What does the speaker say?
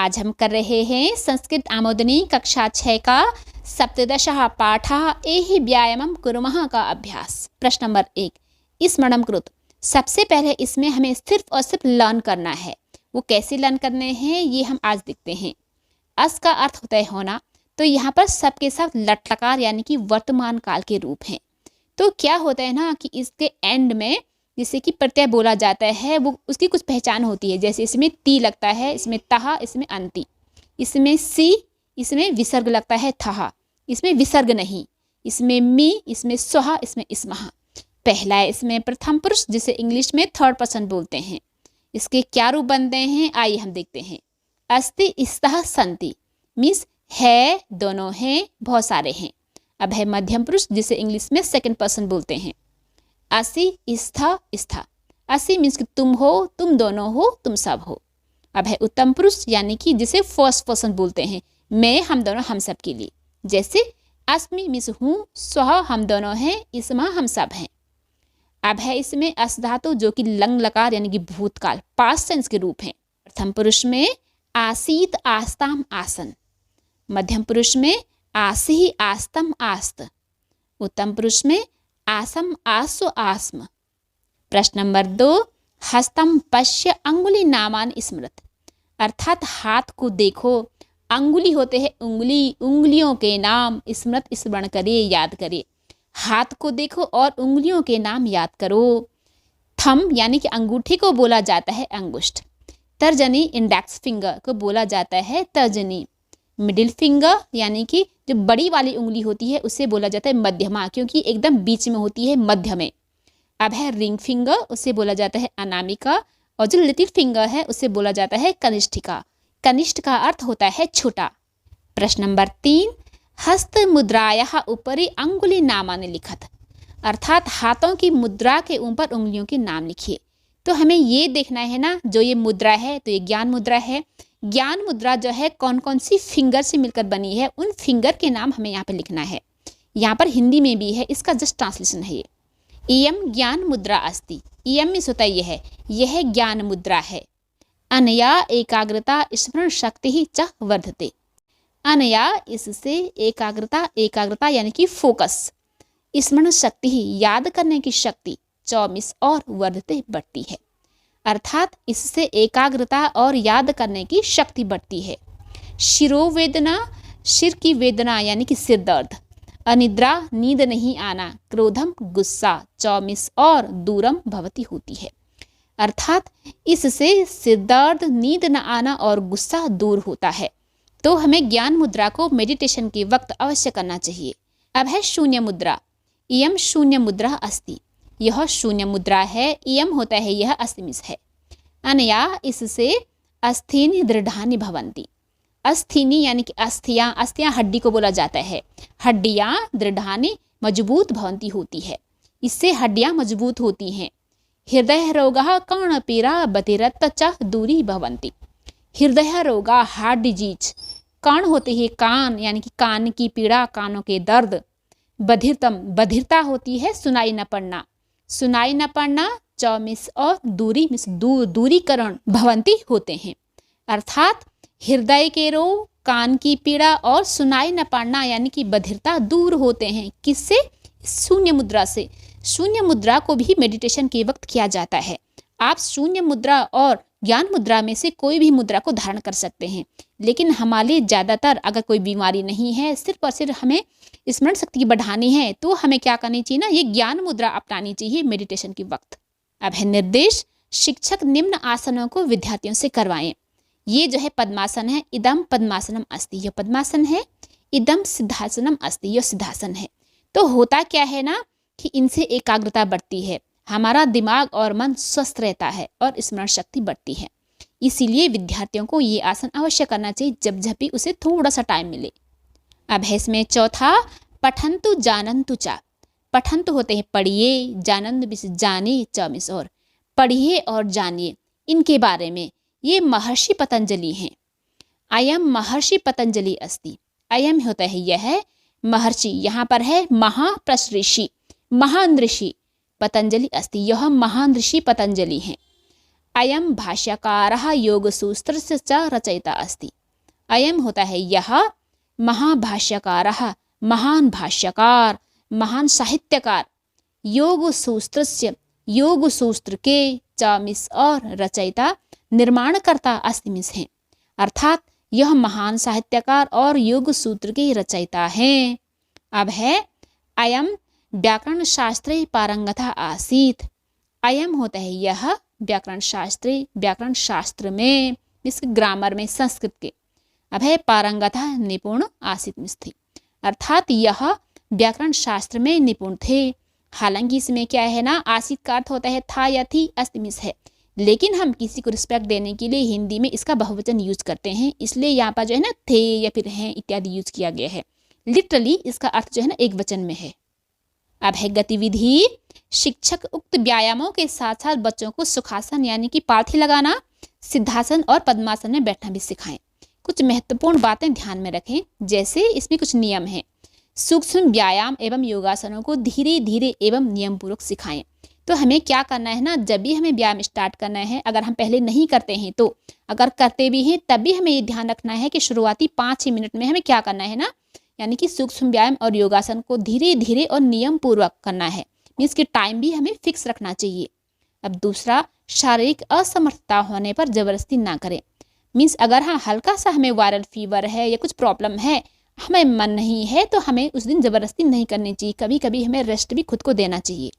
आज हम कर रहे हैं संस्कृत आमोदनी कक्षा 6 का सप्तदशः पाठः एहि व्यायामं कुर्मः का अभ्यास। प्रश्न नंबर 1, स्मरणं कृत। सबसे पहले इसमें हमें सिर्फ और सिर्फ लर्न करना है। वो कैसे लर्न करने हैं ये हम आज देखते हैं। अस का अर्थ होता है होना, तो यहाँ पर सबके सब लट लकार यानी कि वर्तमान काल के रूप हैं। तो क्या होता है ना कि इसके एंड में जिसे कि प्रत्यय बोला जाता है वो उसकी कुछ पहचान होती है। जैसे इसमें ती लगता है, इसमें तहा, इसमें अंति, इसमें सी, इसमें विसर्ग लगता है थहा, इसमें विसर्ग नहीं, इसमें मी, इसमें स्वहा, इसमें स्महा। पहला है इसमें प्रथम पुरुष जिसे इंग्लिश में थर्ड पर्सन बोलते हैं। इसके क्या रूप बनते हैं आइए हम देखते हैं। अस्ति स्तः सन्ति मीन्स है, दोनों हैं, बहुत सारे हैं। अब है मध्यम पुरुष जिसे इंग्लिश में सेकंड पर्सन बोलते हैं। असि स्था स्था, असि मीन्स कि तुम हो, तुम दोनों हो, तुम सब हो। अब है उत्तम पुरुष यानी कि जिसे फर्स्ट पर्सन बोलते हैं। मैं, हम दोनों, हम सब के लिए। जैसे अस्मि मीन्स हूँ, स्वह हम दोनों हैं, इसमा हम सब हैं। अब है इसमें अस धातु जो कि लंग लकार यानी कि भूतकाल पास्ट टेंस के रूप हैं। प्रथम पुरुष में आसीत आस्ताम आसन, मध्यम पुरुष में आसी आस्तम आस्त, उत्तम पुरुष में आसम आसो आस्म। प्रश्न नंबर 2, हस्तम पश्य अंगुली नामान स्मृत, अर्थात हाथ को देखो, अंगुली होते हैं उंगली, उंगलियों के नाम, स्मृत स्मरण करिए, याद करिए। हाथ को देखो और उंगलियों के नाम याद करो। थम यानी कि अंगूठे को बोला जाता है अंगुष्ठ। तर्जनी इंडेक्स फिंगर को बोला जाता है तर्जनी। मिडिल फिंगर यानी कि जो बड़ी वाली उंगली होती है उसे बोला जाता है मध्यमा, क्योंकि एकदम बीच में होती है, मध्य में। अब है रिंग फिंगर, उसे बोला जाता है अनामिका, और जो लिटिल फिंगर है उसे बोला जाता है कनिष्ठिका। कनिष्ठ का अर्थ होता है छोटा। प्रश्न नंबर 3, हस्त मुद्रायाः उपरि अंगुली नामानि लिखत, अर्थात हाथों की मुद्रा के ऊपर उंगलियों के नाम लिखिए। तो हमें ये देखना है ना, जो ये मुद्रा है तो ये ज्ञान मुद्रा है। ज्ञान मुद्रा जो है कौन कौन सी फिंगर से मिलकर बनी है, उन फिंगर के नाम हमें यहाँ पर लिखना है। यहाँ पर हिंदी में भी है, इसका जस्ट ट्रांसलेशन है ये। इयम ज्ञान मुद्रा अस्ति, इयम में होता है यह ज्ञान मुद्रा है। अनया एकाग्रता स्मरण शक्ति ही च वर्धते, अनया इससे एकाग्रता यानी कि फोकस, स्मरण शक्ति ही याद करने की शक्ति, 24 और वर्धते बढ़ती है, अर्थात इससे एकाग्रता और याद करने की शक्ति बढ़ती है। शिरोवेदना, सिर की वेदना यानी कि सिर दर्द। अनिद्रा नींद नहीं आना, क्रोधम गुस्सा, 24 और दूरम भवती होती है, अर्थात इससे सिर दर्द, नींद न आना और गुस्सा दूर होता है। तो हमें ज्ञान मुद्रा को मेडिटेशन के वक्त अवश्य करना चाहिए। अब है शून्य मुद्रा। इयम शून्य मुद्रा अस्ति, यह शून्य मुद्रा है। इयम होता है यह, अस्मिस है। अनया इससे अस्थीनि दृढ़ानि भवन्ति, अस्थीनि यानी कि अस्थियाँ, अस्थियाँ हड्डी को बोला जाता है। हड्डियाँ दृढ़ानि मजबूत भवन्ति होती है, इससे हड्डियाँ मजबूत होती हैं। हृदय रोगः कर्णपीड़ा बधिरत च दूरी भवन्ति, हृदय रोगा हार्ट डिजीज, कर्ण होते हैं कान यानी कि कान की पीड़ा, कानों के दर्द। बधिरतम बधिरता होती है सुनाई न पड़ना, सुनाई न पड़ना 24 और दूरी मिस दूरीकरण भवंती होते हैं, अर्थात हृदय के रोग, कान की पीड़ा और सुनाई न पड़ना यानी कि बधिरता दूर होते हैं। किससे? शून्य मुद्रा से। शून्य मुद्रा को भी मेडिटेशन के वक्त किया जाता है। आप शून्य मुद्रा और ज्ञान मुद्रा में से कोई भी मुद्रा को धारण कर सकते हैं, लेकिन हमारे ज़्यादातर अगर कोई बीमारी नहीं है, सिर्फ और सिर्फ हमें स्मरण शक्ति बढ़ानी है, तो हमें क्या करनी चाहिए ना, ये ज्ञान मुद्रा अपनानी चाहिए मेडिटेशन के वक्त। अब है निर्देश, शिक्षक निम्न आसनों को विद्यार्थियों से करवाएं। ये जो है पद्मासन है, इदम पद्मासनम अस्ति, यह पद्मासन है। इदम सिद्धासनम अस्ति, यह सिद्धासन है। तो होता क्या है ना कि इनसे एकाग्रता बढ़ती है, हमारा दिमाग और मन स्वस्थ रहता है और स्मरण शक्ति बढ़ती है। इसीलिए विद्यार्थियों को ये आसन अवश्य करना चाहिए जब भी उसे थोड़ा सा टाइम मिले। अब है इसमें चौथा, पठन्तु जानन्तु च, पठन्तु होते हैं पढ़िए, जानंद भी जाने, 24 और पढ़िए और जानिए इनके बारे में। ये महर्षि पतंजलि हैं। अयम महर्षि पतंजलि अस्ति, अयम होता है यह महर्षि, यहाँ पर है महाप्रश ऋषि, महान ऋषि। पतंजलि अस्ति, यह महान ऋषि पतंजलि हैं। अयम भाष्यकारः योगसूत्रस्य च रचयिता अस्ति। अयम होता है यह, महाभाष्यकारः महान भाष्यकार, महान साहित्यकार, योग सूत्रस्य योग सूत्र के च मिस और रचयिता निर्माणकर्ता अस्ति मिस है, अर्थात यह महान साहित्यकार और योग सूत्र के रचयिता हैं। अब है अयम व्याकरण शास्त्रे पारंगतः आसीत। अयम होता है यह, व्याकरण शास्त्रे व्याकरण शास्त्र में, मिस ग्रामर में, संस्कृत के। अब है पारंगतः निपुण आसीत मिस थी, अर्थात यह व्याकरण शास्त्र में निपुण थे। हालांकि इसमें क्या है ना, आसित का अर्थ होता है था या थी, अस्तिमिस है, लेकिन हम किसी को रिस्पेक्ट देने के लिए हिंदी में इसका बहुवचन यूज करते हैं, इसलिए यहाँ पर जो है ना थे या फिर हैं इत्यादि यूज किया गया है। लिटरली इसका अर्थ जो है ना एक वचन में है। अब है गतिविधि। शिक्षक उक्त व्यायामों के साथ साथ बच्चों को सुखासन यानी कि पालथी लगाना, सिद्धासन और पद्मासन में बैठना भी सिखाएं। कुछ महत्वपूर्ण बातें ध्यान में रखें, जैसे इसमें कुछ नियम हैं। सूक्ष्म व्यायाम एवं योगासनों को धीरे धीरे एवं नियम पूर्वक सिखाएं। तो हमें क्या करना है ना, जब भी हमें व्यायाम स्टार्ट करना है, अगर हम पहले नहीं करते हैं तो, अगर करते भी हैं तब भी हमें ये ध्यान रखना है कि शुरुआती 5 मिनट में हमें क्या करना है ना, यानी कि सूक्ष्म व्यायाम और योगासन को धीरे धीरे और नियम पूर्वक करना है। मीन्स कि टाइम भी हमें फिक्स रखना चाहिए। अब दूसरा, शारीरिक असमर्थता होने पर जबरदस्ती ना करें। मीन्स अगर हाँ हल्का सा हमें वायरल फीवर है या कुछ प्रॉब्लम है, हमें मन नहीं है, तो हमें उस दिन ज़बरदस्ती नहीं करनी चाहिए। कभी कभी हमें रेस्ट भी खुद को देना चाहिए।